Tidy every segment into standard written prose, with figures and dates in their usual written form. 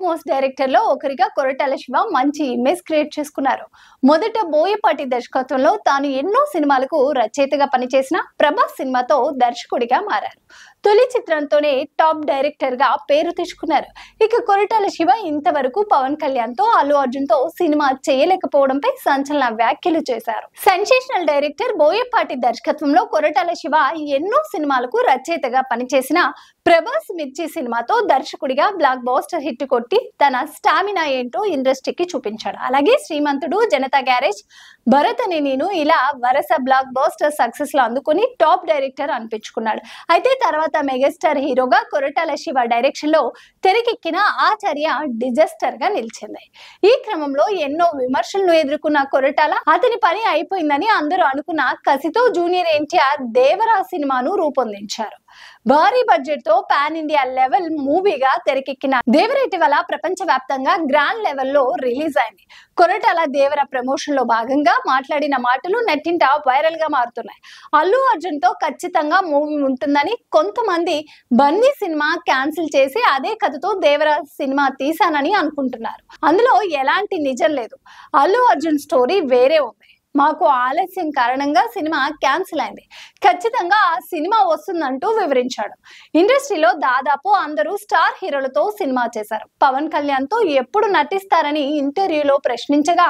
Most director లో ఒకరిగా కొరటాల శివ మంచి ఇమేజ్ క్రియేట్ చేసుకున్నారు. మొదట బోయపాటి దర్శకత్వంలో తాను ఎన్నో సినిమాలకు రచయితగా పనిచేసిన ప్రభాస్ సినిమాతో దర్శకుడిగా మారారు. తొలి చిత్రంతోనే టాప్ డైరెక్టర్ గా పేరు తెచ్చుకున్నారు. ఇక కొరటాల శివ ఇంతవరకు పవన్ కళ్యాణ్ తో, అల్లు అర్జున్ తో సినిమా చేయలేకపోవడంపై సంచలన వ్యాఖ్యలు చేశారు. సెన్సేషనల్ డైరెక్టర్ బోయపాటి దర్శకత్వంలో కొరటాల శివ ఎన్నో సినిమాలకు రచయితగా పనిచేసిన ప్రభాస్ మిర్చి సినిమాతో దర్శకుడిగా బ్లాక్ బాస్టర్ హిట్ కొట్టి తన స్టామినా ఏంటో ఇండస్ట్రీకి చూపించాడు. అలాగే శ్రీమంతుడు, జనతా గ్యారేజ్, భరత్ అనే నేను ఇలా వరుస బ్లాక్ బాస్టర్ సక్సెస్ లో అందుకుని టాప్ డైరెక్టర్ అనిపించుకున్నాడు. అయితే తర్వాత మెగాస్టార్ హీరోగా కొరటాల శివ డైరెక్షన్ లో తెరకెక్కిన ఆచార్య డిజాస్టర్ గా నిలిచింది. ఈ క్రమంలో ఎన్నో విమర్శలను ఎదుర్కొన్న కొరటాల అతని పని అయిపోయిందని అందరూ అనుకున్న కసితో జూనియర్ ఎన్టీఆర్ దేవరా సినిమాను రూపొందించారు. భారీ బడ్జెట్ తో పాన్ ఇండియా లెవెల్ మూవీగా తెరకెక్కిన దేవర ఇటీవల ప్రపంచ వ్యాప్తంగా గ్రాండ్ లెవెల్లో రిలీజ్ అయింది. కొరటాల దేవర ప్రమోషన్ లో భాగంగా మాట్లాడిన మాటలు నెట్టింట వైరల్ గా మారుతున్నాయి. అల్లు అర్జున్ తో ఖచ్చితంగా మూవీ ఉంటుందని, కొంతమంది బన్నీ సినిమా క్యాన్సిల్ చేసి అదే కథతో దేవర సినిమా తీశానని అనుకుంటున్నారు. అందులో ఎలాంటి నిజం లేదు. అల్లు అర్జున్ స్టోరీ వేరే ఉంది. మాకు ఆలస్యం కారణంగా సినిమా క్యాన్సిల్ అయింది. ఖచ్చితంగా ఆ సినిమా వస్తుందంటూ వివరించాడు. ఇండస్ట్రీలో దాదాపు అందరూ స్టార్ హీరోలతో సినిమా చేశారు. పవన్ కళ్యాణ్ తో ఎప్పుడు నటిస్తారని ఇంటర్వ్యూలో ప్రశ్నించగా,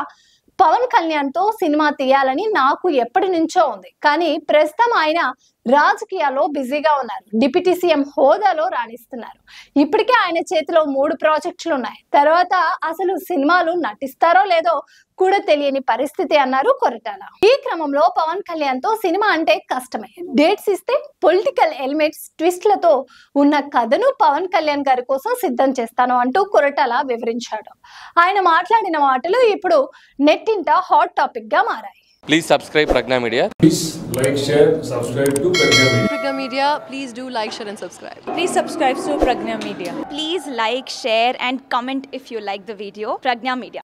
పవన్ కళ్యాణ్ తో సినిమా తీయాలని నాకు ఎప్పటి నుంచో ఉంది. కానీ ప్రస్తుతం ఆయన రాజకీయాల్లో బిజీగా ఉన్నారు. డిప్యూటీ సీఎం హోదాలో రాణిస్తున్నారు. ఇప్పటికే ఆయన చేతిలో 3 ప్రాజెక్టులు ఉన్నాయి. తర్వాత అసలు సినిమాలు నటిస్తారో లేదో కూడా తెలియని పరిస్థితి అన్నారు కొరటాల. ఈ క్రమంలో పవన్ కళ్యాణ్ తో సినిమా అంటే కష్టమే. డేట్స్ ఇస్తే పొలిటికల్ ఎలిమెంట్స్, ట్విస్ట్లతో ఉన్న కథను పవన్ కళ్యాణ్ గారి కోసం సిద్ధం చేస్తాను అంటూ కొరటాల వివరించాడు. ఆయన మాట్లాడిన మాటలు ఇప్పుడు నెట్టింట హాట్ టాపిక్ గా మారాయి. Please subscribe Pragna Media. Please like, share, subscribe to Pragna Media. Pragna Media, please do like, share and subscribe. Please subscribe to Pragna Media. Please like, share and comment if you like the video. Pragna Media.